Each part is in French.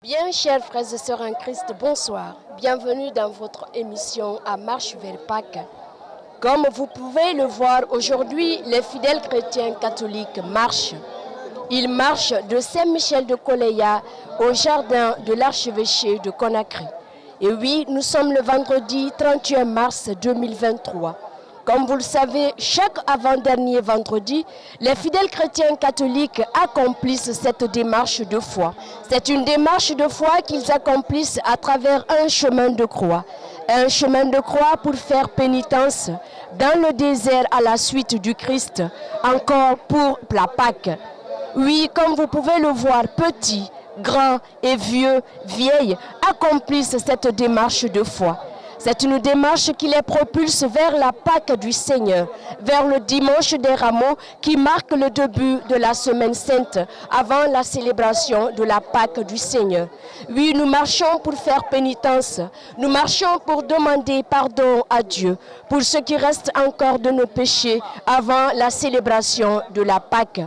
Bien, chers frères et sœurs en Christ, bonsoir. Bienvenue dans votre émission à Marche vers Pâques. Comme vous pouvez le voir, aujourd'hui, les fidèles chrétiens catholiques marchent. Ils marchent de Saint-Michel de Coléa au jardin de l'archevêché de Conakry. Et oui, nous sommes le vendredi 31 mars 2023. Comme vous le savez, chaque avant-dernier vendredi, les fidèles chrétiens catholiques accomplissent cette démarche de foi. C'est une démarche de foi qu'ils accomplissent à travers un chemin de croix. Un chemin de croix pour faire pénitence dans le désert à la suite du Christ, encore pour la Pâque. Oui, comme vous pouvez le voir, petits, grands et vieux, vieilles, accomplissent cette démarche de foi. C'est une démarche qui les propulse vers la Pâque du Seigneur, vers le dimanche des rameaux qui marque le début de la semaine sainte, avant la célébration de la Pâque du Seigneur. Oui, nous marchons pour faire pénitence, nous marchons pour demander pardon à Dieu pour ce qui reste encore de nos péchés avant la célébration de la Pâque.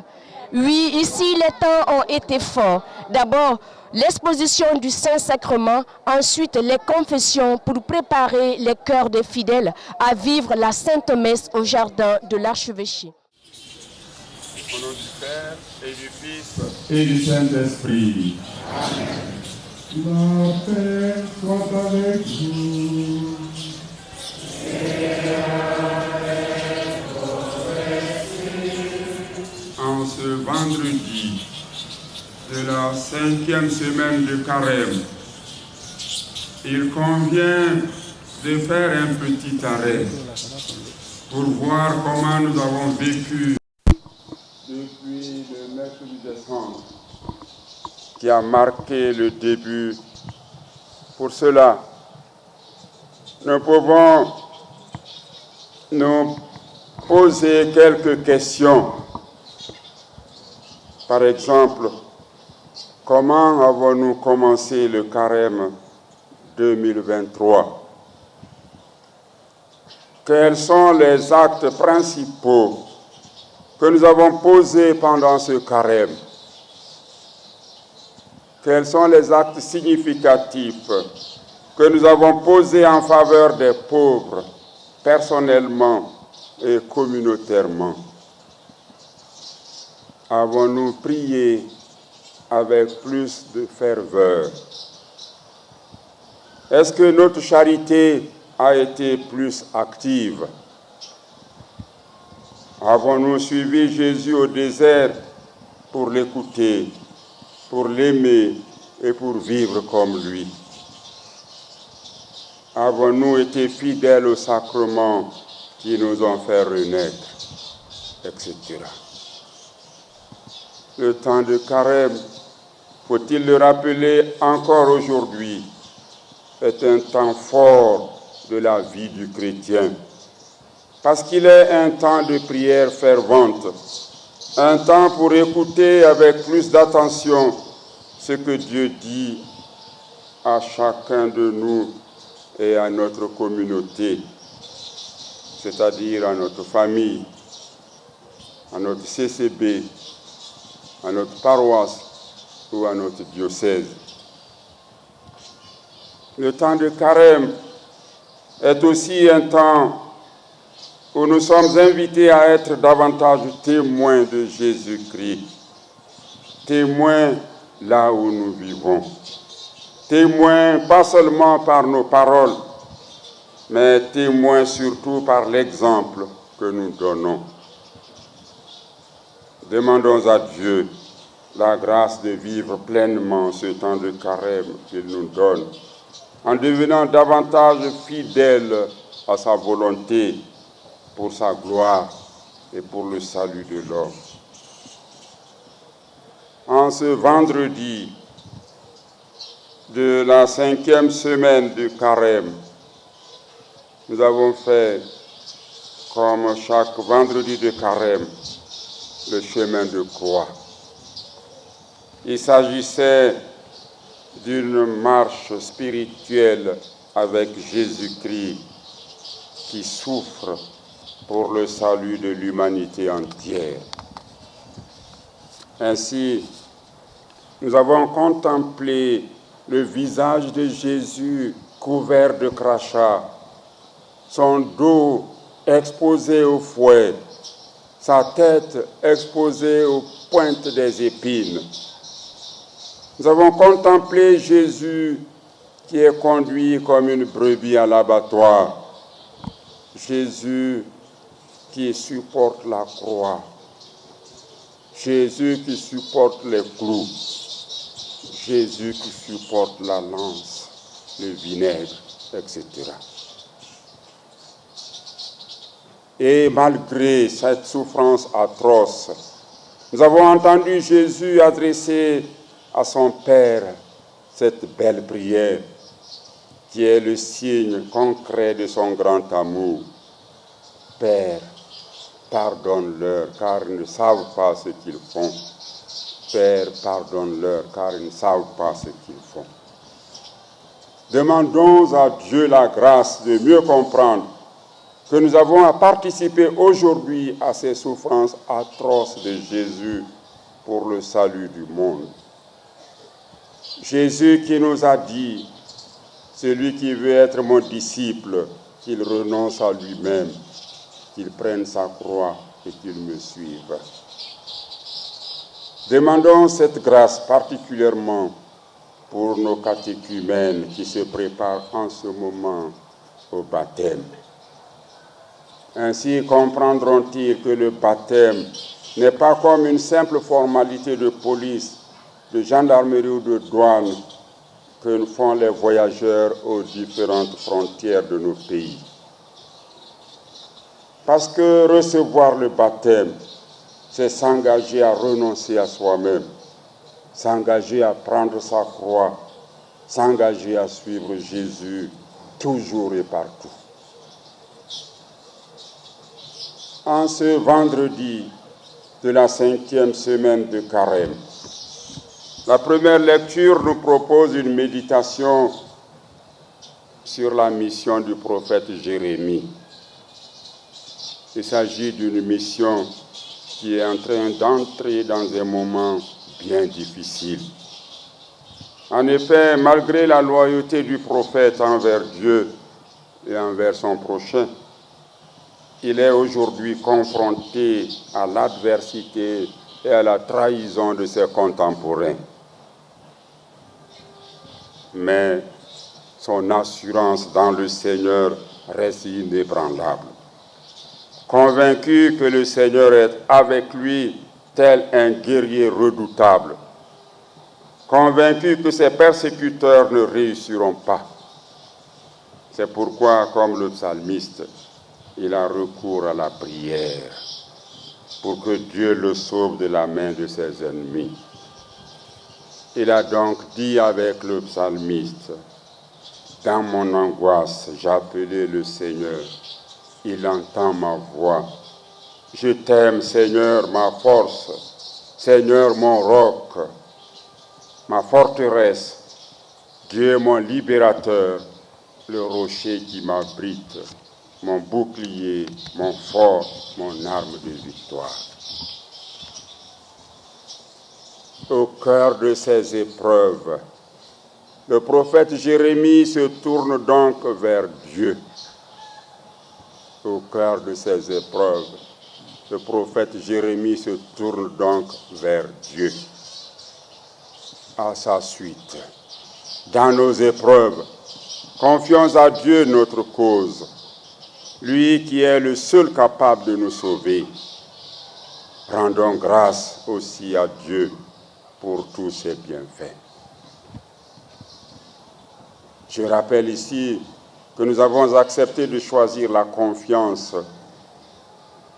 Oui, ici les temps ont été forts. D'abord, l'exposition du Saint-Sacrement, ensuite les confessions pour préparer les cœurs des fidèles à vivre la Sainte Messe au jardin de l'archevêché. Au nom du Père et du Fils et du Saint-Esprit. Amen. La paix soit avec vous. En ce vendredi de la 5e semaine de Carême, il convient de faire un petit arrêt pour voir comment nous avons vécu depuis le 9 décembre, qui a marqué le début. Pour cela, nous pouvons nous poser quelques questions. Par exemple, comment avons-nous commencé le carême 2023? Quels sont les actes principaux que nous avons posés pendant ce carême? Quels sont les actes significatifs que nous avons posés en faveur des pauvres, personnellement et communautairement? Avons-nous prié avec plus de ferveur? Est-ce que notre charité a été plus active? Avons-nous suivi Jésus au désert pour l'écouter, pour l'aimer et pour vivre comme lui? Avons-nous été fidèles aux sacrements qui nous ont fait renaître, etc. Le temps de carême, faut-il le rappeler encore aujourd'hui, est un temps fort de la vie du chrétien, parce qu'il est un temps de prière fervente, un temps pour écouter avec plus d'attention ce que Dieu dit à chacun de nous et à notre communauté, c'est-à-dire à notre famille, à notre CCB, à notre paroisse ou à notre diocèse. Le temps de carême est aussi un temps où nous sommes invités à être davantage témoins de Jésus-Christ, témoins là où nous vivons, témoins pas seulement par nos paroles, mais témoins surtout par l'exemple que nous donnons. Demandons à Dieu la grâce de vivre pleinement ce temps de carême qu'il nous donne, en devenant davantage fidèles à sa volonté pour sa gloire et pour le salut de l'homme. En ce vendredi de la 5e semaine du carême, nous avons fait, comme chaque vendredi de carême, le chemin de croix. Il s'agissait d'une marche spirituelle avec Jésus-Christ qui souffre pour le salut de l'humanité entière. Ainsi, nous avons contemplé le visage de Jésus couvert de crachats, son dos exposé au fouet, sa tête exposée aux pointes des épines. Nous avons contemplé Jésus qui est conduit comme une brebis à l'abattoir, Jésus qui supporte la croix, Jésus qui supporte les clous, Jésus qui supporte la lance, le vinaigre, etc. Et malgré cette souffrance atroce, nous avons entendu Jésus adresser à son Père cette belle prière qui est le signe concret de son grand amour. Père, pardonne-leur car ils ne savent pas ce qu'ils font. Père, pardonne-leur car ils ne savent pas ce qu'ils font. Demandons à Dieu la grâce de mieux comprendre que nous avons à participer aujourd'hui à ces souffrances atroces de Jésus pour le salut du monde. Jésus qui nous a dit, celui qui veut être mon disciple, qu'il renonce à lui-même, qu'il prenne sa croix et qu'il me suive. Demandons cette grâce particulièrement pour nos catéchumènes qui se préparent en ce moment au baptême. Ainsi comprendront-ils que le baptême n'est pas comme une simple formalité de police, de gendarmerie ou de douane que font les voyageurs aux différentes frontières de nos pays. Parce que recevoir le baptême, c'est s'engager à renoncer à soi-même, s'engager à prendre sa croix, s'engager à suivre Jésus toujours et partout. En ce vendredi de la 5e semaine de Carême, la première lecture nous propose une méditation sur la mission du prophète Jérémie. Il s'agit d'une mission qui est en train d'entrer dans un moment bien difficile. En effet, malgré la loyauté du prophète envers Dieu et envers son prochain, il est aujourd'hui confronté à l'adversité et à la trahison de ses contemporains. Mais son assurance dans le Seigneur reste inébranlable. Convaincu que le Seigneur est avec lui tel un guerrier redoutable. Convaincu que ses persécuteurs ne réussiront pas. C'est pourquoi, comme le psalmiste, il a recours à la prière pour que Dieu le sauve de la main de ses ennemis. Il a donc dit avec le psalmiste, « Dans mon angoisse, j'appelais le Seigneur. Il entend ma voix. Je t'aime, Seigneur, ma force, Seigneur, mon roc, ma forteresse, Dieu, mon libérateur, le rocher qui m'abrite, mon bouclier, mon fort, mon arme de victoire. » Au cœur de ces épreuves, le prophète Jérémie se tourne donc vers Dieu. Au cœur de ces épreuves, le prophète Jérémie se tourne donc vers Dieu. À sa suite, dans nos épreuves, confions à Dieu notre cause, lui qui est le seul capable de nous sauver. Rendons grâce aussi à Dieu pour tous ses bienfaits. Je rappelle ici que nous avons accepté de choisir la confiance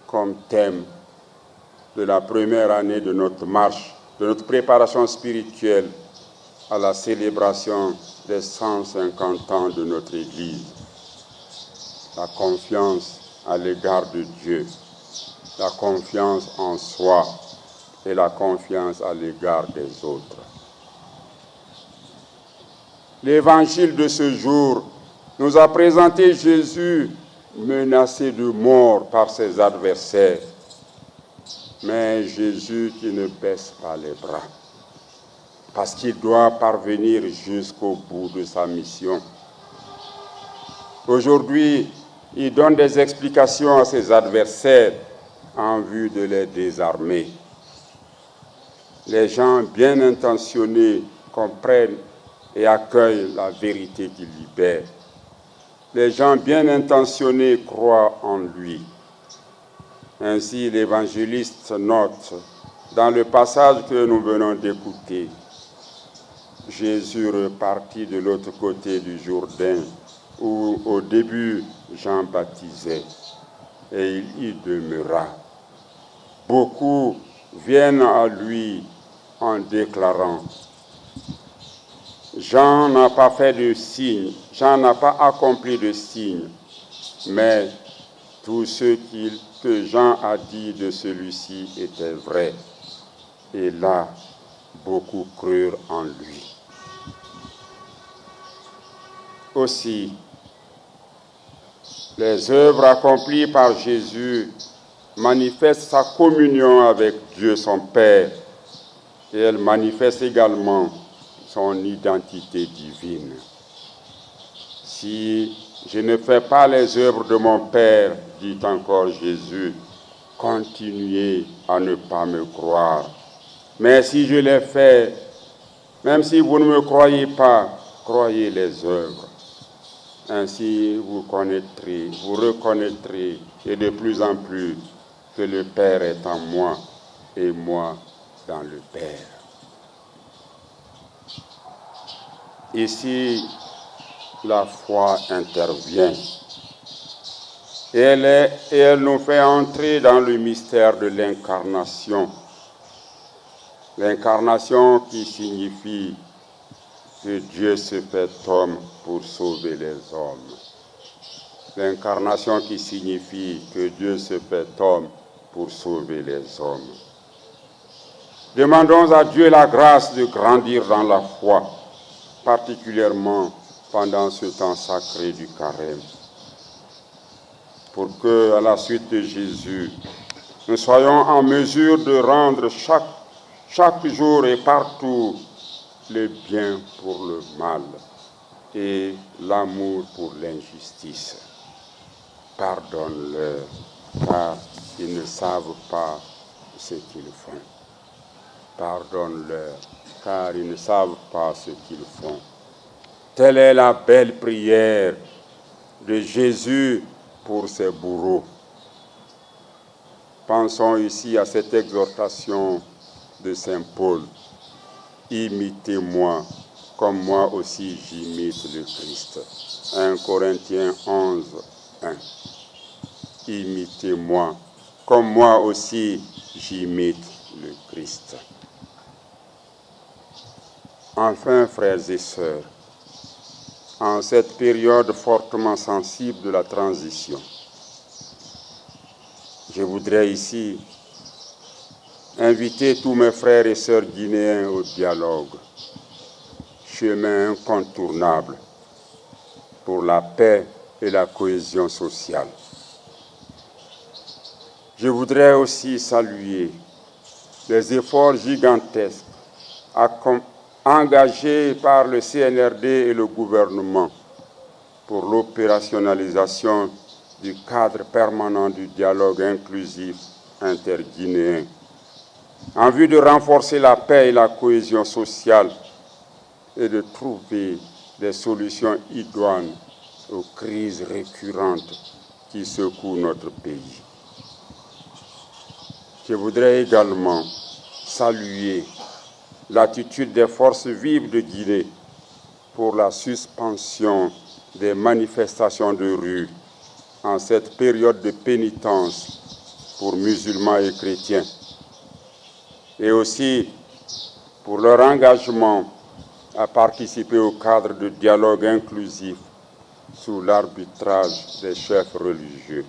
comme thème de la première année de notre marche, de notre préparation spirituelle à la célébration des 150 ans de notre Église. La confiance à l'égard de Dieu, la confiance en soi et la confiance à l'égard des autres. L'évangile de ce jour nous a présenté Jésus menacé de mort par ses adversaires. mais Jésus qui ne baisse pas les bras, parce qu'il doit parvenir jusqu'au bout de sa mission. Aujourd'hui, il donne des explications à ses adversaires en vue de les désarmer. Les gens bien intentionnés comprennent et accueillent la vérité qui libère. Les gens bien intentionnés croient en lui. Ainsi, l'évangéliste note, dans le passage que nous venons d'écouter, Jésus repartit de l'autre côté du Jourdain, où au début Jean baptisait, et il y demeura. Beaucoup viennent à lui en déclarant: Jean n'a pas fait de signe, Jean n'a pas accompli de signe, mais tout ce que Jean a dit de celui-ci était vrai. Et là, beaucoup crurent en lui. Aussi, les œuvres accomplies par Jésus manifestent sa communion avec Dieu son Père, et elles manifestent également son identité divine. Si je ne fais pas les œuvres de mon Père, dit encore Jésus, continuez à ne pas me croire. Mais si je les fais, même si vous ne me croyez pas, croyez les œuvres. Ainsi vous reconnaîtrez, et de plus en plus, que le Père est en moi et moi dans le Père. Ici, la foi intervient. Et elle nous fait entrer dans le mystère de l'incarnation. L'incarnation qui signifie que Dieu se fait homme pour sauver les hommes. L'incarnation qui signifie que Dieu se fait homme pour sauver les hommes. Demandons à Dieu la grâce de grandir dans la foi, particulièrement pendant ce temps sacré du carême, pour que, à la suite de Jésus, nous soyons en mesure de rendre chaque jour et partout le bien pour le mal et l'amour pour l'injustice. Pardonne-leur, car ils ne savent pas ce qu'ils font. Pardonne-leur, car ils ne savent pas ce qu'ils font. Telle est la belle prière de Jésus pour ses bourreaux. Pensons ici à cette exhortation de Saint Paul. Imitez-moi, comme moi aussi j'imite le Christ. 1 Corinthiens 11, 1. Imitez-moi, comme moi aussi j'imite le Christ. Enfin, frères et sœurs, en cette période fortement sensible de la transition, je voudrais ici inviter tous mes frères et sœurs guinéens au dialogue, chemin incontournable pour la paix et la cohésion sociale. Je voudrais aussi saluer les efforts gigantesques engagés par le CNRD et le gouvernement pour l'opérationnalisation du cadre permanent du dialogue inclusif interguinéen, en vue de renforcer la paix et la cohésion sociale et de trouver des solutions idoines aux crises récurrentes qui secouent notre pays. Je voudrais également saluer l'attitude des forces vives de Guinée pour la suspension des manifestations de rue en cette période de pénitence pour musulmans et chrétiens, et aussi pour leur engagement à participer au cadre de dialogue inclusif sous l'arbitrage des chefs religieux.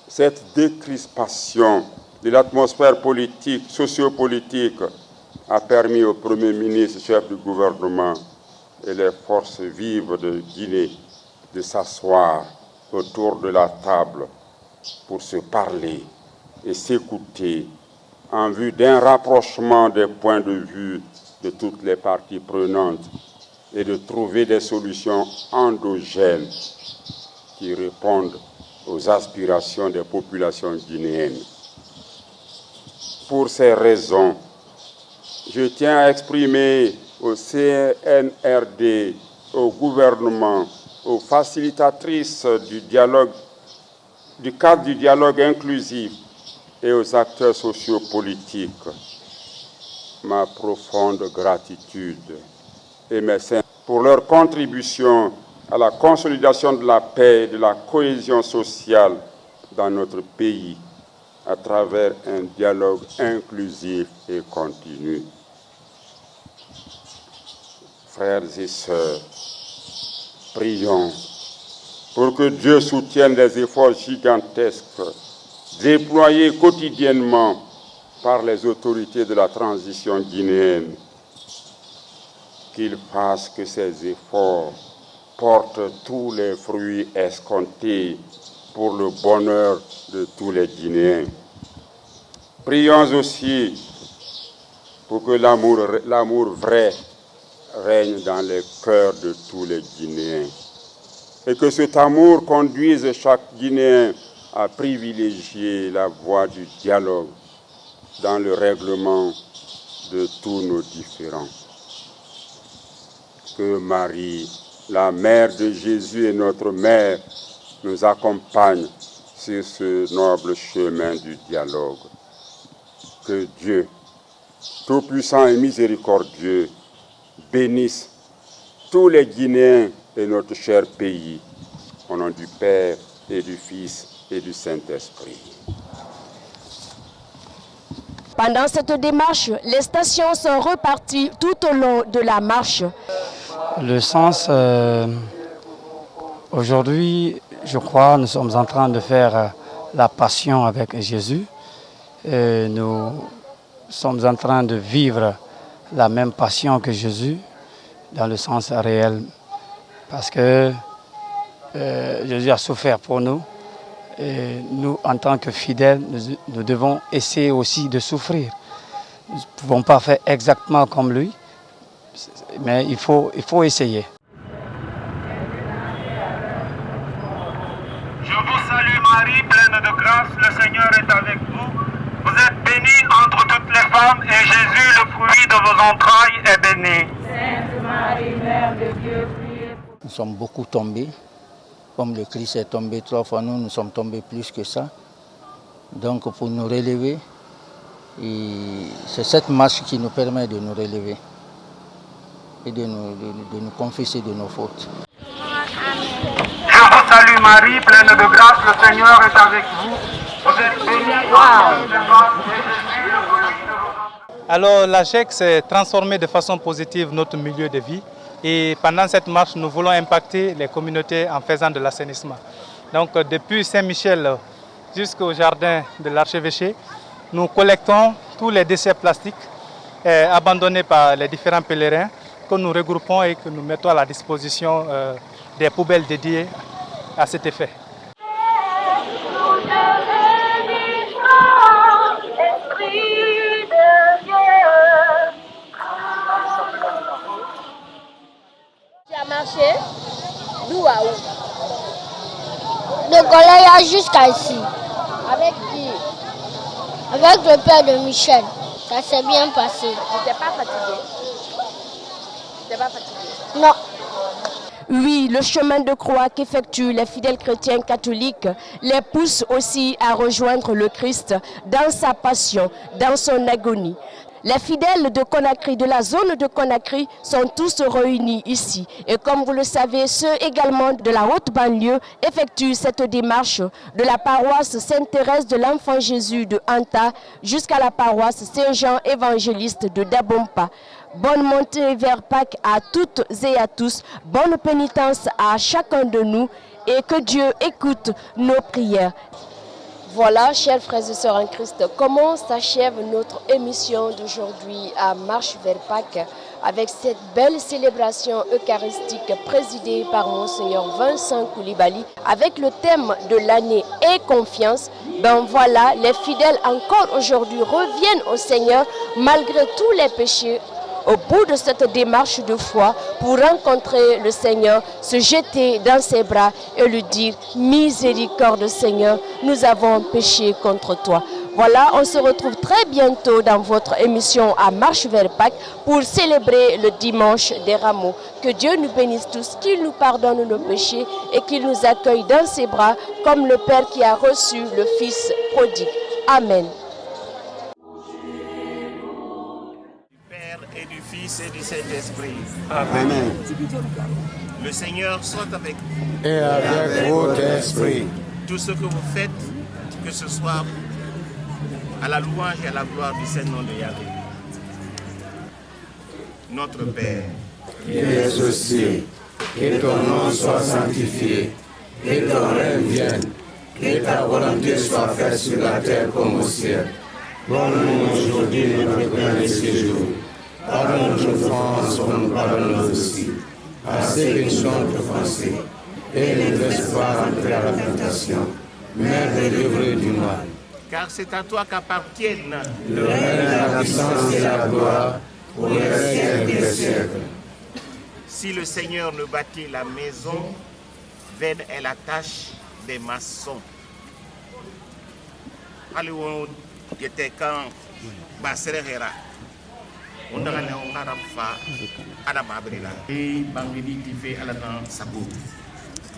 Cette décrispation de l'atmosphère politique, sociopolitique, a permis au Premier ministre, chef du gouvernement, et les forces vives de Guinée de s'asseoir autour de la table pour se parler et s'écouter en vue d'un rapprochement des points de vue de toutes les parties prenantes et de trouver des solutions endogènes qui répondent aux aspirations des populations guinéennes. Pour ces raisons, je tiens à exprimer au CNRD, au gouvernement, aux facilitatrices du dialogue, du cadre du dialogue inclusif et aux acteurs sociopolitiques ma profonde gratitude et mes sympathies pour leur contribution à la consolidation de la paix et de la cohésion sociale dans notre pays à travers un dialogue inclusif et continu. Frères et sœurs, prions pour que Dieu soutienne les efforts gigantesques déployés quotidiennement par les autorités de la transition guinéenne, qu'il fasse que ces efforts portent tous les fruits escomptés pour le bonheur de tous les Guinéens. Prions aussi pour que l'amour vrai règne dans les cœurs de tous les Guinéens et que cet amour conduise chaque Guinéen à privilégier la voie du dialogue dans le règlement de tous nos différends. Que Marie, la mère de Jésus et notre mère, nous accompagne sur ce noble chemin du dialogue. Que Dieu, Tout-Puissant et Miséricordieux, bénisse tous les Guinéens et notre cher pays, au nom du Père et du Fils et du Saint-Esprit. Pendant cette démarche, les stations sont reparties tout au long de la marche. Le sens, aujourd'hui, je crois, nous sommes en train de faire la passion avec Jésus. Et nous sommes en train de vivre la même passion que Jésus, dans le sens réel. Parce que Jésus a souffert pour nous. Et nous, en tant que fidèles, nous devons essayer aussi de souffrir. Nous ne pouvons pas faire exactement comme lui, mais il faut essayer. Je vous salue Marie, pleine de grâce, le Seigneur est avec vous. Vous êtes bénie entre toutes les femmes et Jésus, le fruit de vos entrailles, est béni. Sainte Marie, Mère de Dieu, priez. Nous sommes beaucoup tombés. Comme le Christ est tombé 3 fois, nous sommes tombés plus que ça. Donc pour nous relever, c'est cette marche qui nous permet de nous relever et de nous confesser de nos fautes. Je vous salue Marie, pleine de grâce, le Seigneur est avec vous. Vous êtes bénie entre toutes les femmes et Jésus, le fruit de vos entrailles. Alors la GEC s'est transformée de façon positive notre milieu de vie. Et pendant cette marche, nous voulons impacter les communautés en faisant de l'assainissement. Donc depuis Saint-Michel jusqu'au jardin de l'archevêché, nous collectons tous les déchets plastiques abandonnés par les différents pèlerins que nous regroupons et que nous mettons à la disposition des poubelles dédiées à cet effet. Tu as marché d'où à où? De Golaya jusqu'à ici. Avec qui? Avec le père de Michel. Ça s'est bien passé. Tu n'étais pas fatigué? Tu n'étais pas fatigué? Non. Oui, le chemin de croix qu'effectuent les fidèles chrétiens catholiques les pousse aussi à rejoindre le Christ dans sa passion, dans son agonie. Les fidèles de Conakry, de la zone de Conakry, sont tous réunis ici. Et comme vous le savez, ceux également de la haute banlieue effectuent cette démarche de la paroisse Sainte-Thérèse de l'Enfant Jésus de Anta jusqu'à la paroisse Saint-Jean évangéliste de Dabompa. Bonne montée vers Pâques à toutes et à tous. Bonne pénitence à chacun de nous et que Dieu écoute nos prières. Voilà, chers frères et sœurs en Christ, comment s'achève notre émission d'aujourd'hui à Marche vers Pâques avec cette belle célébration eucharistique présidée par Monseigneur Vincent Koulibaly avec le thème de l'année et confiance. Ben voilà, les fidèles encore aujourd'hui reviennent au Seigneur malgré tous les péchés au bout de cette démarche de foi pour rencontrer le Seigneur, se jeter dans ses bras et lui dire « Miséricorde Seigneur, nous avons péché contre toi ». Voilà, on se retrouve très bientôt dans votre émission à Marche vers Pâques pour célébrer le dimanche des rameaux. Que Dieu nous bénisse tous, qu'il nous pardonne nos péchés et qu'il nous accueille dans ses bras comme le Père qui a reçu le Fils prodigue. Amen. Et du Fils et du Saint-Esprit. Amen. Le Seigneur soit avec vous. Et avec votre esprit. Tout ce que vous faites, que ce soit à la louange et à la gloire du Saint-Nom de Yahvé. Notre Père, qui es aux cieux, que ton nom soit sanctifié, que ton règne vienne, que ta volonté soit faite sur la terre comme au ciel. Donne-nous aujourd'hui notre pain de ce jour. Pardonne nos offenses comme nous pardonnons aussi à ceux qui nous ont offensés. Et ne nous laisse pas entrer à la tentation, mais délivre-nous du mal. Car c'est à toi qu'appartiennent le règne, la puissance et la gloire pour les siècles des siècles. Si le Seigneur ne bâtit la maison, vaine est la tâche des maçons. Allez-vous, qui était quand Basserera. On a un arafa à la Babrila. Et Bangli qui fait à la Sabou.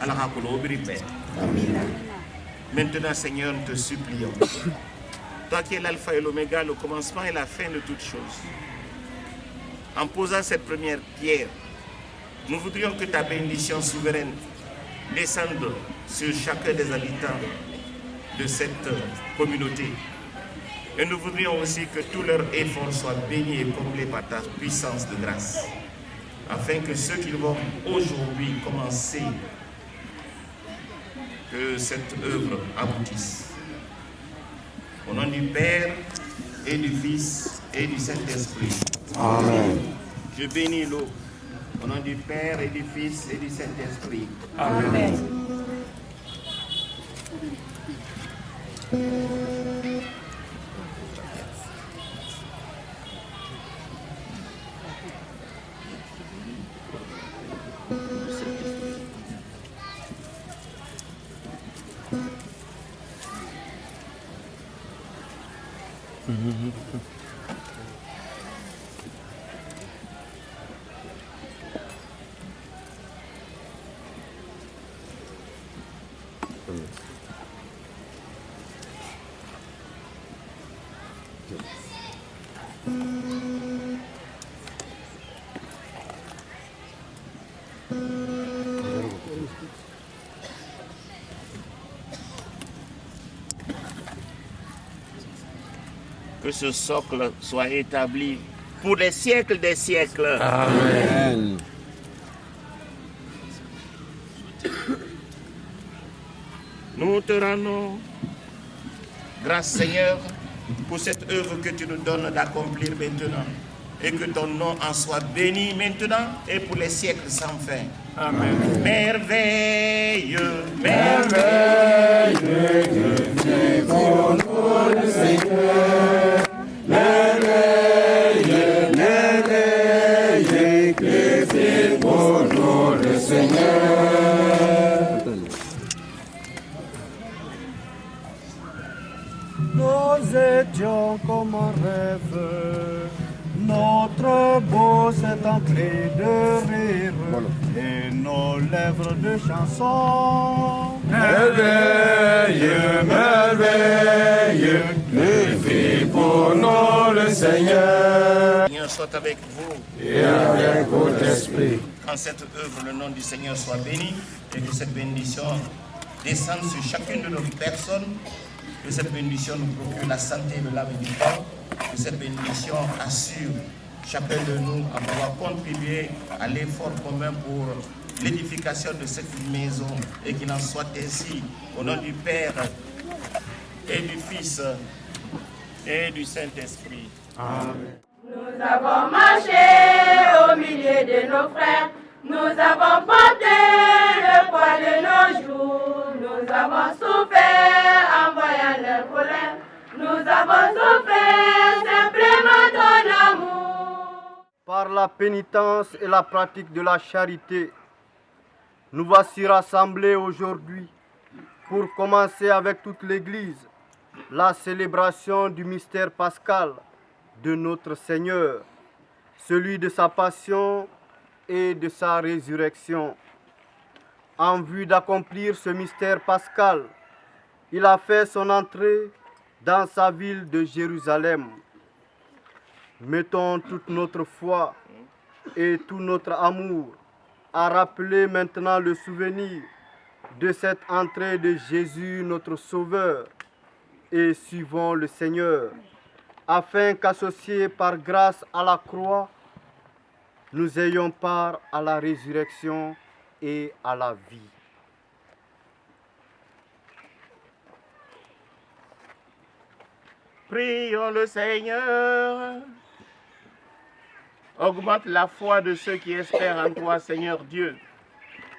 À la Hakolo Bribe. Maintenant, Seigneur, nous te supplions. Toi qui es l'alpha et l'oméga, le commencement et la fin de toutes choses. En posant cette première pierre, nous voudrions que ta bénédiction souveraine descende sur chacun des habitants de cette communauté. Et nous voudrions aussi que tous leurs efforts soient bénis et comblés par ta puissance de grâce, afin que ceux qui vont aujourd'hui commencer, que cette œuvre aboutisse. Au nom du Père et du Fils et du Saint-Esprit. Amen. Je bénis l'eau. Au nom du Père et du Fils et du Saint-Esprit. Amen. Que ce socle soit établi pour les siècles des siècles. Amen. Nous te rendons grâce, Seigneur, pour cette œuvre que tu nous donnes d'accomplir maintenant. Et que ton nom en soit béni maintenant et pour les siècles sans fin. Amen. Merveilleux, merveilleux, que pour nous le Seigneur. Merveilleux, merveilleux, que fait pour nous le Seigneur. Nous étions comme un rêve. Notre beau s'est entré de rire et nos lèvres de chansons. Merveilleux, merveilleux, le fait pour nous le Seigneur. Seigneur soit avec vous et avec votre esprit. Qu'en cette œuvre, le nom du Seigneur soit béni et que cette bénédiction descende sur chacune de nos personnes. Que cette bénédiction nous procure la santé de l'âme et du corps. Que cette bénédiction assure chacun de nous à pouvoir contribuer à l'effort commun pour l'édification de cette maison et qu'il en soit ainsi au nom du Père et du Fils et du Saint-Esprit. Amen. Nous avons marché au milieu de nos frères, nous avons porté le poids de nos jours, nous avons souffert en voyant leur colère, nous avons souffert simplement ton amour. Par la pénitence et la pratique de la charité, nous voici rassemblés aujourd'hui pour commencer avec toute l'Église la célébration du mystère pascal de notre Seigneur, celui de sa passion et de sa résurrection. En vue d'accomplir ce mystère pascal, il a fait son entrée dans sa ville de Jérusalem. Mettons toute notre foi et tout notre amour à rappeler maintenant le souvenir de cette entrée de Jésus, notre Sauveur, et suivons le Seigneur, afin qu'associés par grâce à la croix, nous ayons part à la résurrection et à la vie. Prions le Seigneur. Augmente la foi de ceux qui espèrent en toi, Seigneur Dieu.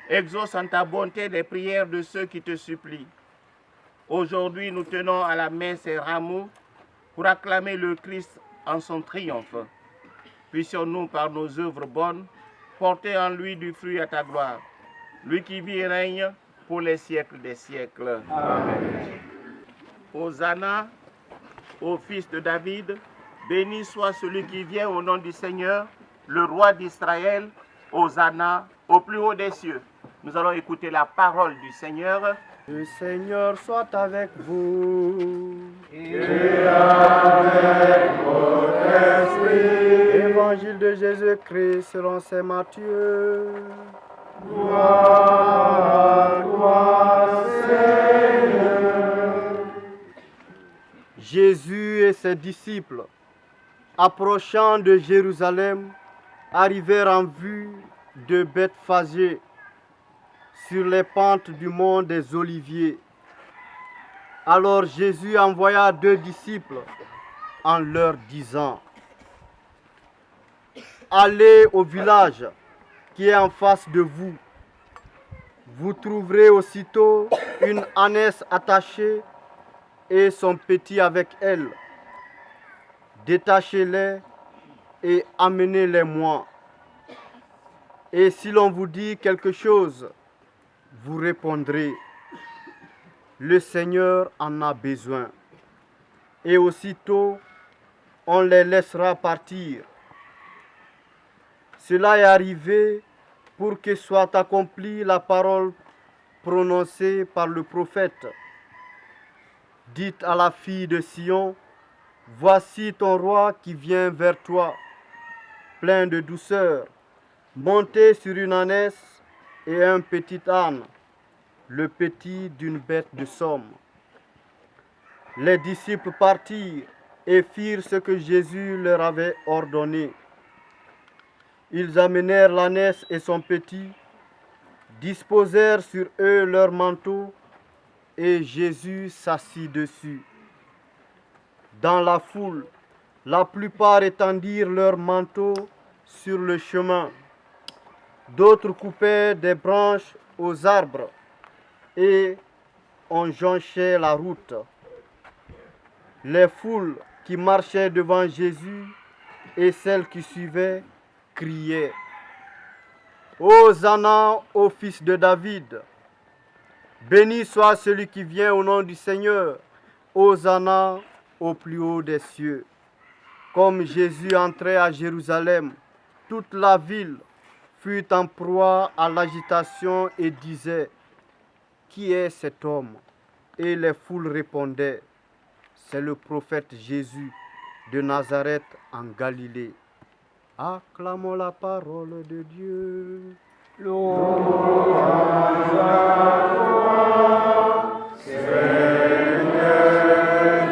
Exauce en ta bonté les prières de ceux qui te supplient. Aujourd'hui, nous tenons à la messe et rameaux pour acclamer le Christ en son triomphe. Puissions-nous, par nos œuvres bonnes, porter en lui du fruit à ta gloire, lui qui vit et règne pour les siècles des siècles. Amen. Hosanna, ô fils de David, béni soit celui qui vient au nom du Seigneur, le roi d'Israël. Hosanna, au plus haut des cieux. Nous allons écouter la parole du Seigneur. Le Seigneur soit avec vous. Et avec votre esprit. Évangile de Jésus-Christ selon saint Matthieu. Gloire à toi, Seigneur. Jésus et ses disciples, approchant de Jérusalem, arrivèrent en vue de Bethphagée, sur les pentes du mont des Oliviers. Alors Jésus envoya 2 disciples en leur disant: allez au village qui est en face de vous. Vous trouverez aussitôt une ânesse attachée et son petit avec elle. Détachez-les et amenez-les-moi. Et si l'on vous dit quelque chose, vous répondrez: le Seigneur en a besoin. Et aussitôt, on les laissera partir. Cela est arrivé pour que soit accomplie la parole prononcée par le prophète. Dites à la fille de Sion: voici ton roi qui vient vers toi, plein de douceur, monté sur une ânesse et un petit âne, le petit d'une bête de somme. Les disciples partirent et firent ce que Jésus leur avait ordonné. Ils amenèrent l'ânesse et son petit, disposèrent sur eux leurs manteaux, et Jésus s'assit dessus. Dans la foule, la plupart étendirent leurs manteaux sur le chemin. D'autres coupaient des branches aux arbres et on jonchait la route. Les foules qui marchaient devant Jésus et celles qui suivaient criaient: Hosanna au fils de David! Béni soit celui qui vient au nom du Seigneur! Hosanna au plus haut des cieux! Comme Jésus entrait à Jérusalem, toute la ville fut en proie à l'agitation et disait: qui est cet homme? Et les foules répondaient: c'est le prophète Jésus de Nazareth en Galilée. Acclamons la parole de Dieu. Louange à toi, Seigneur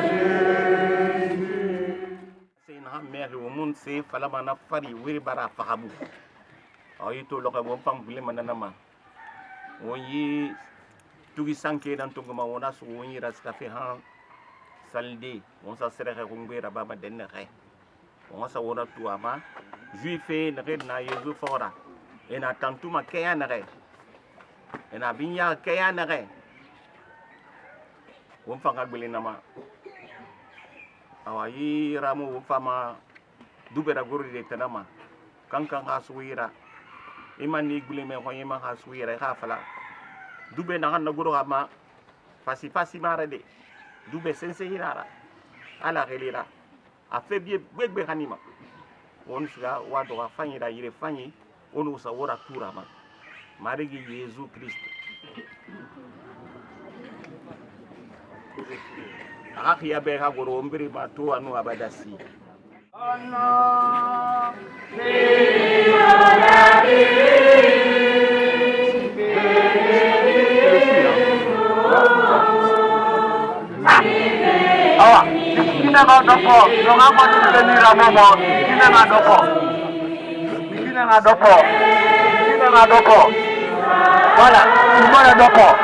Jésus. C'est une mère au monde, c'est Falamana Fari, Wiribara Fahabou. Aïto Lokabon Pambule Mananama. Oyi Tugi Sanke dans Tongoma, on a souvenir à ce café. salde on sa sere rungbe baba den re on sa wona tuama juifé ne na yesu fora et na tantuma kayanare et na binya kayanare on fanga belinama awa yi ramu fama dubera gori de tanama kankan hasuira imani guleme ko yima hasuira khafala dube na na goro ma fasi mara de dube sense hirara ala gelira a fait bien begbe hanima on suga wado ga fanyira yire fanyi on usa wora turama marigi Yesu Christ akhi ya be ha goro mbiri ma to anu abadasi Voilà, tout le monde est d'accord.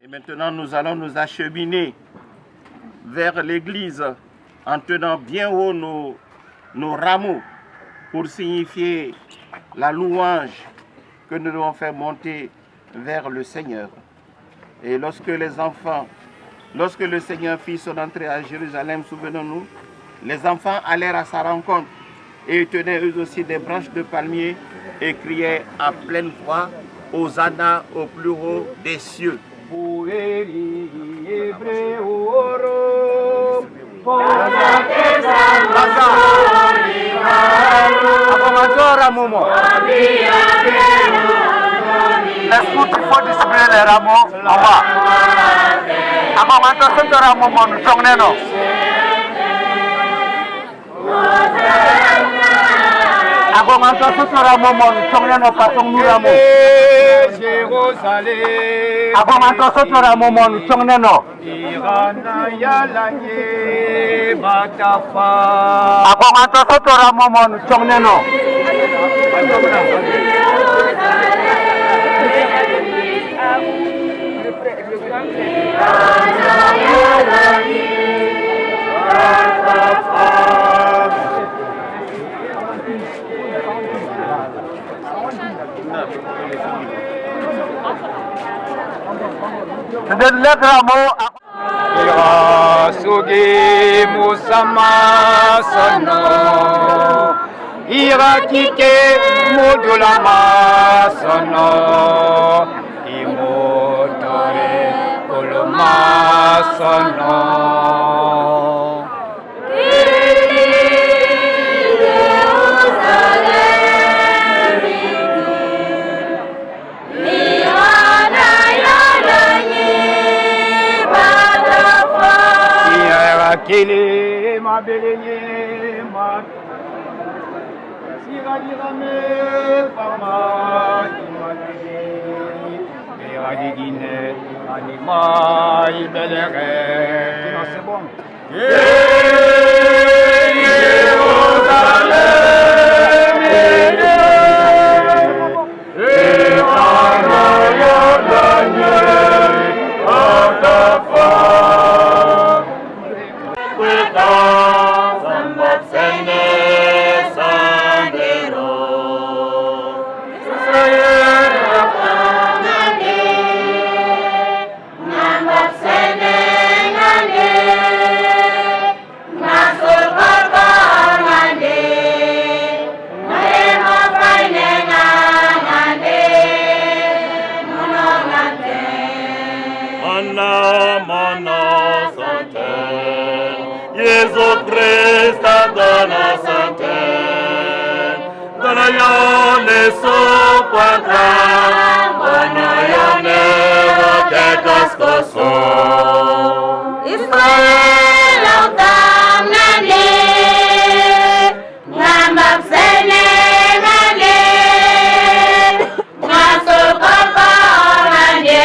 Maintenant, nous allons nous acheminer vers l'église en tenant bien haut nos rameaux pour signifier la louange que nous devons faire monter vers le Seigneur. Et lorsque le Seigneur fit son entrée à Jérusalem, souvenons-nous, les enfants allèrent à sa rencontre et tenaient eux aussi des branches de palmier et criaient à pleine voix, Hosanna au plus haut des cieux. Écoute, il faut distribuer les rameaux en bas. Avant maintenant, c'est un rameau, nous sommes Avant maintenant, c'est un rameau, nous sommes nous rameaux. Jérusalem. Avant maintenant, c'est un rameau, nous sommes Irana Yalanye Batafa. Avant maintenant, c'est un rameau, nous sommes Irasugi Musama Sono Irakike Mudulama Sono Imotore Koloma Sono Kele ma belenye ma sira dirame fama imagine era digine anima ibelere non c'est bon Nambak seneng ane, mono sante Yesu Krista dona sante Dona yone so quadra Dona yone tetas koso Israel autam nane Nambak sene nane Masuk kapa nane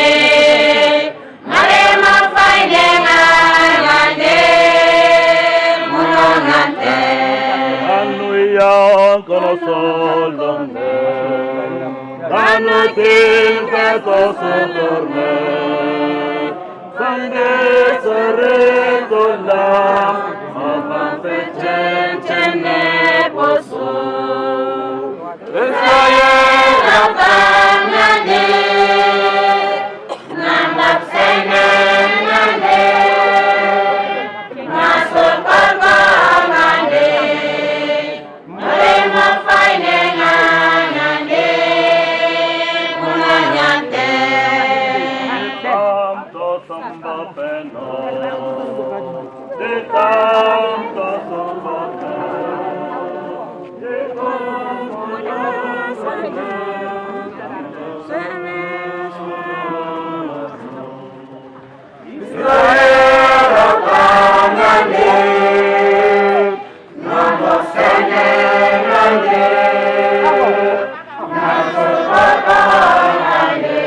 Mare mafaide nane Munongante Anuya kono solonge Anu tinta tosotorme Sande sore tolam Mama Chene posu Israel autam nane Nambak sene nane Masuk kapa nane Mare mafaide nane Munongante Tanto samba peno De tanto samba Israel autam nane Nambak sene nane Masuk kapa nane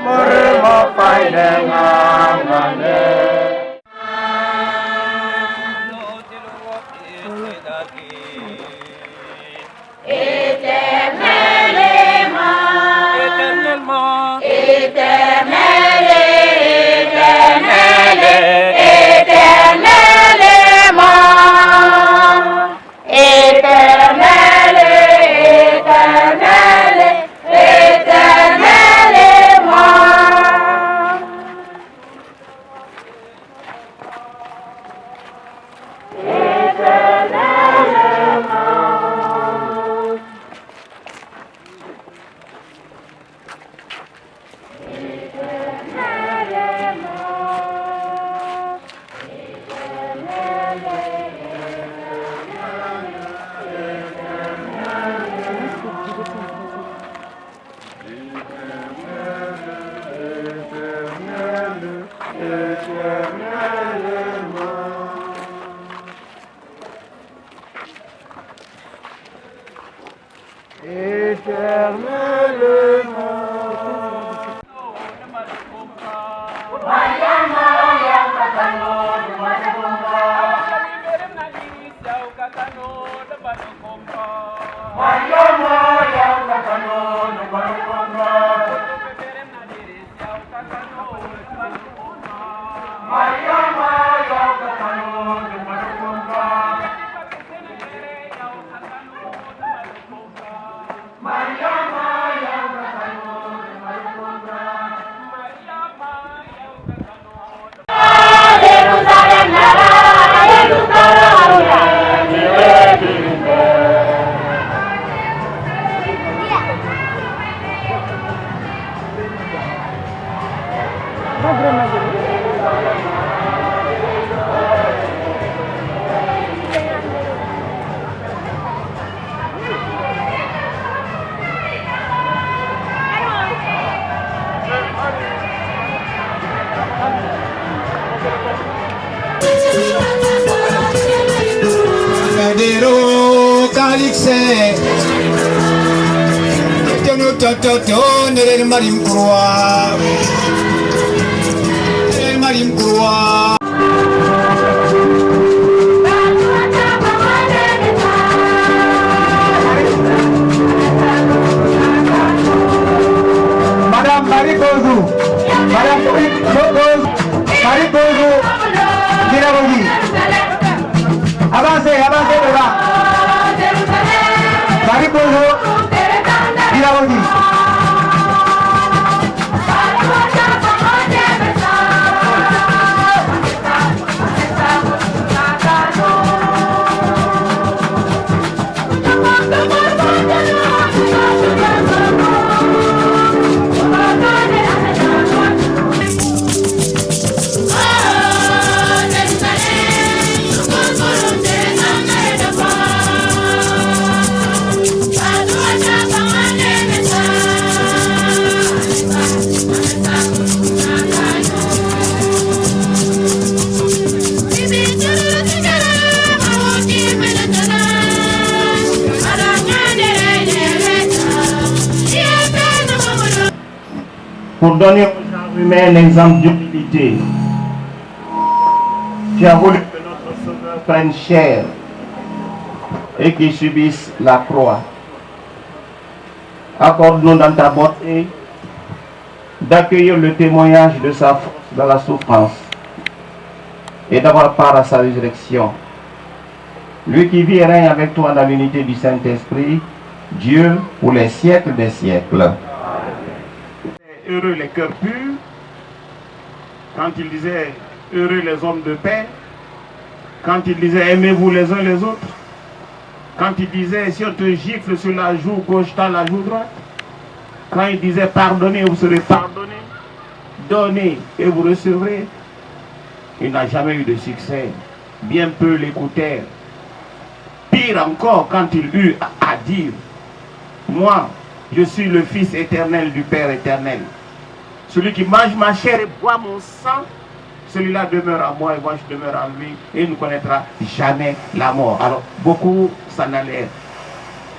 Mare mafaide nane donner aux gens humains un exemple d'humilité. Tu as voulu que notre Sauveur prenne chair et qu'il subisse la croix. Accorde-nous dans ta bonté d'accueillir le témoignage de sa force dans la souffrance et d'avoir part à sa résurrection. Lui qui vit et règne avec toi dans l'unité du Saint-Esprit, Dieu pour les siècles des siècles. Heureux les cœurs purs, quand il disait heureux les hommes de paix, quand il disait aimez-vous les uns les autres, quand il disait si on te gifle sur la joue gauche, t'as la joue droite, quand il disait pardonnez, vous serez pardonnés, donnez et vous recevrez, il n'a jamais eu de succès. Bien peu l'écoutèrent. Pire encore, quand il eut à dire moi, je suis le Fils éternel du Père éternel. Celui qui mange ma chair et boit mon sang, celui-là demeure en moi et moi je demeure en lui et il ne connaîtra jamais la mort. Alors, beaucoup s'en allèrent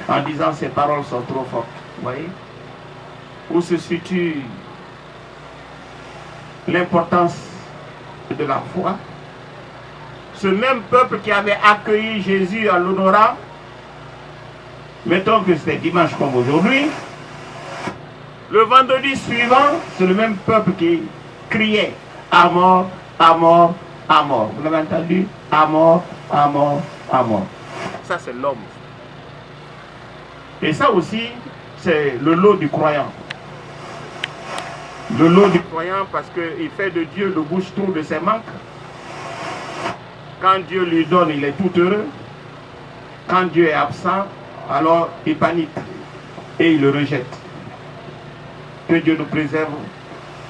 en disant ces paroles sont trop fortes. Vous voyez? Où se situe l'importance de la foi? Ce même peuple qui avait accueilli Jésus en l'honorant, mettons que c'était dimanche comme aujourd'hui, le vendredi suivant, c'est le même peuple qui criait à mort, à mort, à mort. Vous l'avez entendu? À mort, à mort, à mort. Ça, c'est l'homme. Et ça aussi, c'est le lot du croyant. Le lot du croyant parce qu'il fait de Dieu le bouche-trou de ses manques. Quand Dieu lui donne, il est tout heureux. Quand Dieu est absent, alors il panique et il le rejette. Que Dieu nous préserve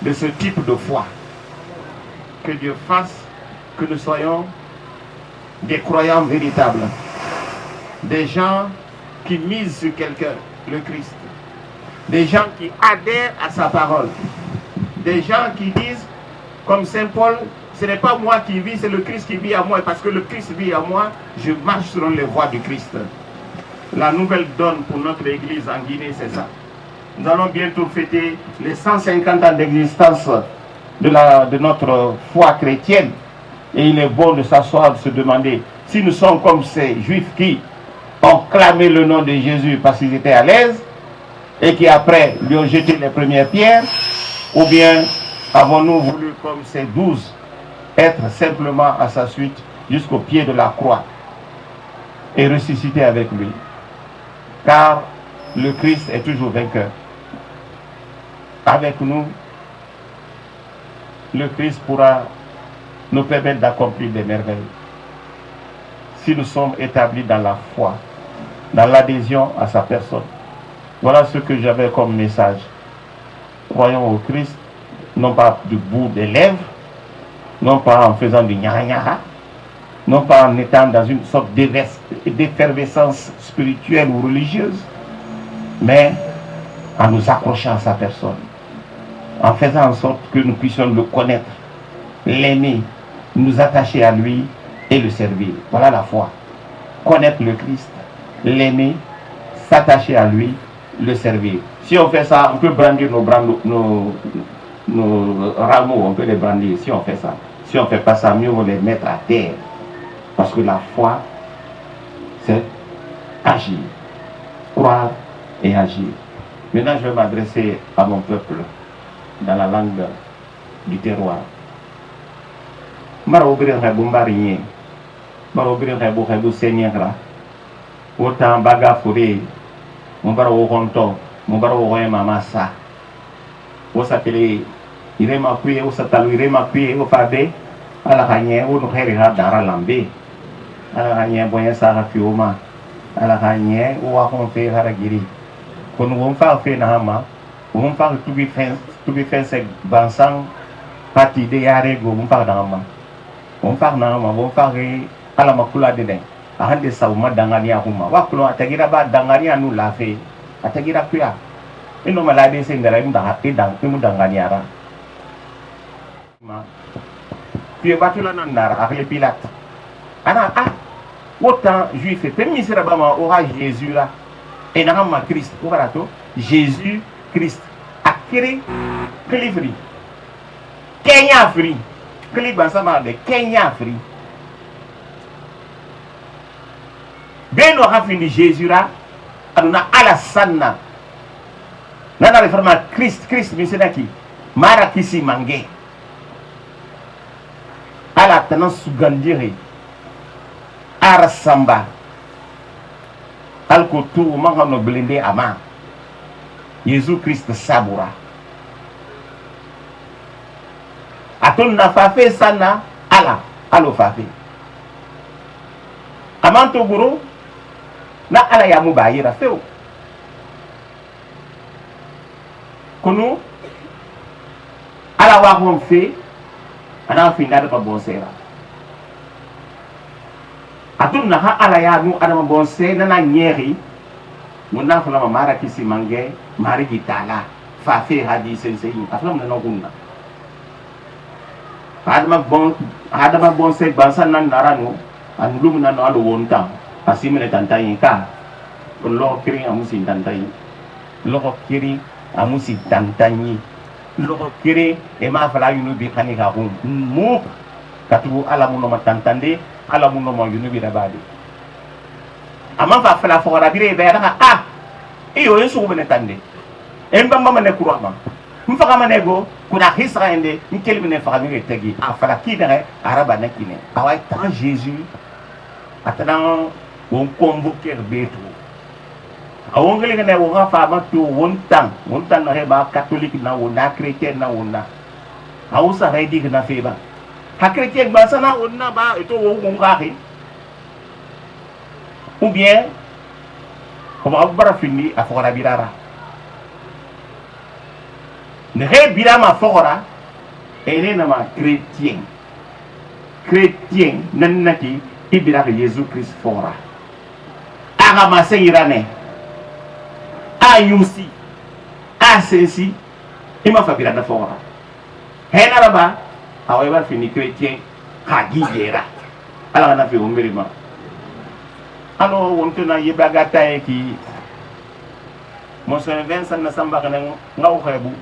de ce type de foi. Que Dieu fasse que nous soyons des croyants véritables. Des gens qui misent sur quelqu'un, le Christ. Des gens qui adhèrent à sa parole. Des gens qui disent, comme Saint Paul, ce n'est pas moi qui vis, c'est le Christ qui vit à moi. Et parce que le Christ vit à moi, je marche selon les voies du Christ. La nouvelle donne pour notre église en Guinée, c'est ça. Nous allons bientôt fêter les 150 ans d'existence de notre foi chrétienne. Et il est bon de s'asseoir, de se demander si nous sommes comme ces juifs qui ont clamé le nom de Jésus parce qu'ils étaient à l'aise et qui après lui ont jeté les premières pierres, ou bien avons-nous voulu comme ces 12 être simplement à sa suite jusqu'au pied de la croix et ressusciter avec lui. Car le Christ est toujours vainqueur. Avec nous, le Christ pourra nous permettre d'accomplir des merveilles. Si nous sommes établis dans la foi, dans l'adhésion à sa personne. Voilà ce que j'avais comme message. Croyons au Christ, non pas du bout des lèvres, non pas en faisant du nya-nya, non pas en étant dans une sorte d'effervescence spirituelle ou religieuse, mais en nous accrochant à sa personne, en faisant en sorte que nous puissions le connaître, l'aimer, nous attacher à lui et le servir. Voilà la foi. Connaître le Christ, l'aimer, s'attacher à lui, le servir. Si on fait ça, on peut brandir nos rameaux, on peut les brandir si on fait ça. Si on ne fait pas ça, mieux on les mettre à terre. Parce que la foi, c'est agir, croire et agir. Maintenant, je vais m'adresser à mon peuple dans la langue du terroir. Marobrir hebu mbarinye, marobrir hebu senyera, autant baga fure, mbara wokonto, mbara woye mamasa, wosapele irema kuye, wosatalu irema kuye, wofade, ala kanye, wonu heri ha dara lambe, ala kanye boye sara fioma, ala kanye, wakonfe haragiri, kono wonfa fe na hama, wonfa tubi fense bansang, pati de yare go wonfa na hama. On parle on parle à la makula de den. A hande sauma dangani akuma. Wakulo atagira ba dangani anu lafe. Atagira kuya. Ino malade se ndara imda hati dang imu dangani ara. Puis batula nandara avec Pilate. Ana autant juif et misera aura Jésus là. Et na ma Christ. Obarato Jésus Christ. kiri kili free Kenya free kili bansama de Kenya free beno hafindi Jésus ra aduna ala sanna nana reforma Christ misenaki mara kisi mange ala tanan sugandire ara samba alko tu mangano blende ama Jésus Christ sabura aton na fafe sana ala alo fafe amanto guru na ala ya mubayira feo kunu ala wa hon fe ana fi ndada pa bonsera atun na ha ala ya nu adama bonse na nyeri munna fala mara kisi mange mari gitala fa fe hadi sensei aflam na nogunna adama bonse bansan nan naranu an lumna no alu wonta asimene tantai ka lo kiri amusi tantai lo kiri amusi tantanyi lo kiri e ma fala yunu bi khani ka hum mu katu ala muno matantande ala muno mo yunu bi rabadi ama fa fala fo rabire be da iyo yesu bene tande en bamba mane kurama mfaka manego kuna hisra ende nkeli bene fa mi tegi afala kidare araba nakine awai tan Jésus atana on convoquer beto awongeli ne wonga fa ma to wontan na heba catholique na wona chrétien na wona awusa redi na feba ha chrétien ba sana wona ba eto wonga ri ou bien comme abara fini afora birara ne he birama fora ene na ma chrétien nanaki ibira Jésus Christ fora aga masengirane ayusi asensi ima fabira da fora henaraba awaiba fini chrétien kagigera ala na fi umberima ano wonto na yebagata ki Monsieur Vincent na samba kana ngaw xebu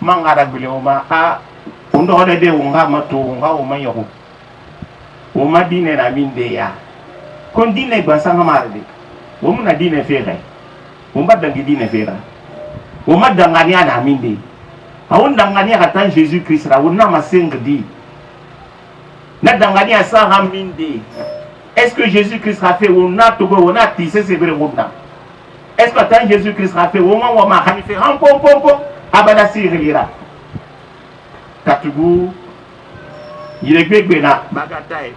mangara bileo ma undo hode de unga mato unga o mayo o madine na minde ya kon dine ba sanga marde o muna dine fere o mbadda dine fere o madda ngani ana minde awunda ngani ata Jésus Christ ra wona masengdi na dangani asa minde. Est-ce que Jésus Christ a fait on a tout on a tissé c'est vrai wona est-ce que tant Jésus Christ a fait au moment où ma khalife en pom abada sirira katugu il est gbegna bagatae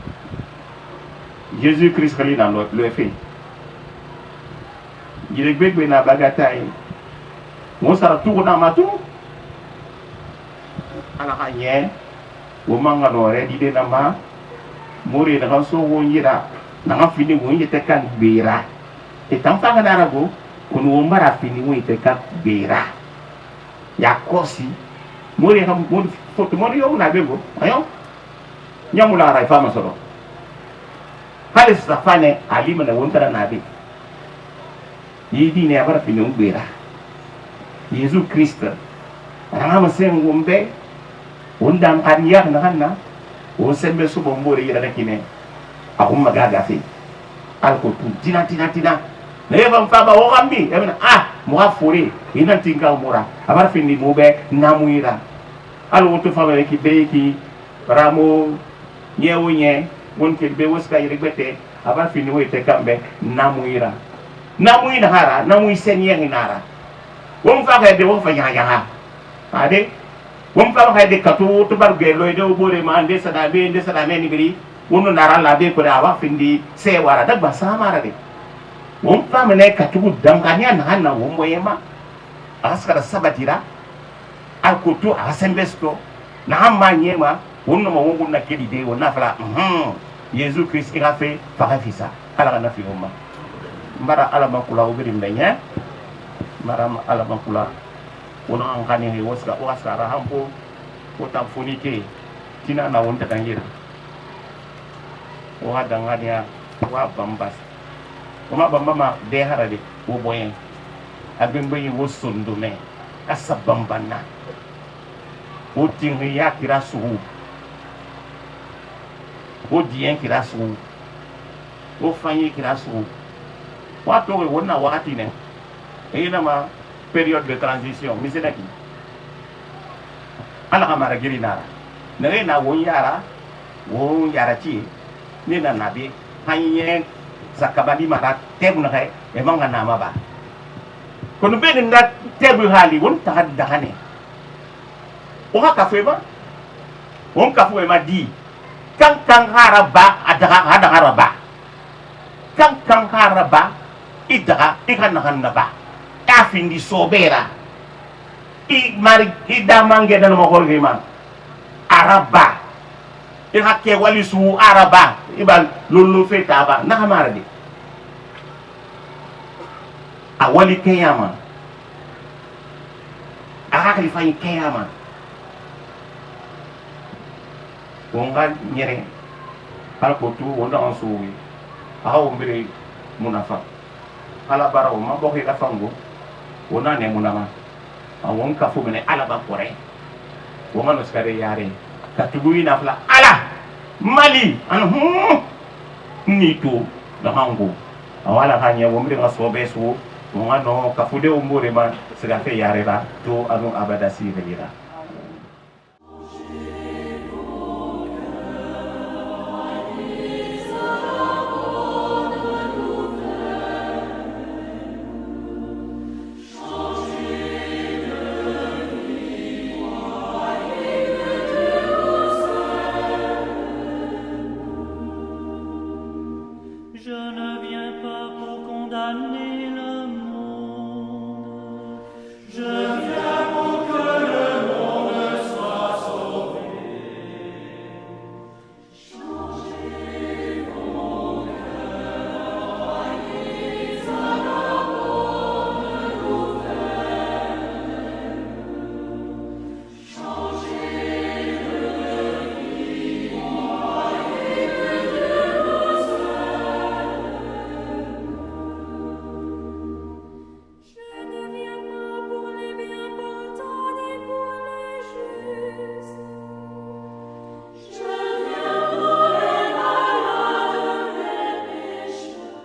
Jésus Christ khali dans le fait il est gbegna bagatae on sera tout dans ma tout ala khanye o manga no re di de nama mori na so wonyira na fini wonyite kan bera e tampa kana rago kono wombara fini wonyite kan bera ya kosi mori ham mori foto mori yo na bego ayo nyamula rai fama soro hali safane alima na wontara na be yidi ne abara fini bera Jésus Christ ana sen wombe undam kaniya na hanna o sembe su bombore yira kine akum magaga fi alko tu tina neva mfaba o gambi emina mo afore ina tinga umura abar fini mobe namuira alwo to faba ki be ki ramo nyewunye won ke be woska yire gbete abar fini wo te kambe namuira hara namui senye nara won fa ga de wo fa ya ade won fa ga de katu to barge loy de bore ma ande sada me ni biri wono nara la be ko da wa findi se wara da ba samara de won fa mene katu danganya na hanna won boyema askara sabatira alkutu asembesto na amma nyema wono ma won na kedi de wona fala Jésus Christ ira fait farafisa ala na fi umma mbara ala makula ubiri ndenya maram ala makula wona angani he waska rahampo wota funike tina na wonta dangira wa dangania wa bambas kuma bamba ma de harade wo boyen abin bayi wo sundume asabambana o tingiya kira sugu o diɲɛ kira sugu o fanyi kira sugu wato o na wagati ne e nama période de transition misenaki ala ka mara giri nara ne na won yara ci ni na nabi hanye zakabali mara tebu na kai e manga nama ba kono be nda tebu hali won ta dahane o ha kafe ba won kafu e ma di kan haraba ada haraba kan haraba idaga ikana ba afindi sobera i mari idamange dan mo holge man araba i hakke wali su araba ibal lolu feta ba na hamara de a wali kiyama a hakli fay kiyama wonga nyere ala ko tu wonda on suwi a mbiri munafa ala bara o ma bokhi la fango wona ne munama a won ka fu mene ala ba kore wonga no skare yare ka tubuyi na fla ala mali an ni to da hango awala hanya wo mbiri ngaso besu wonga no ka fu de o mbore ma siga fe yare ba to anu abada si velira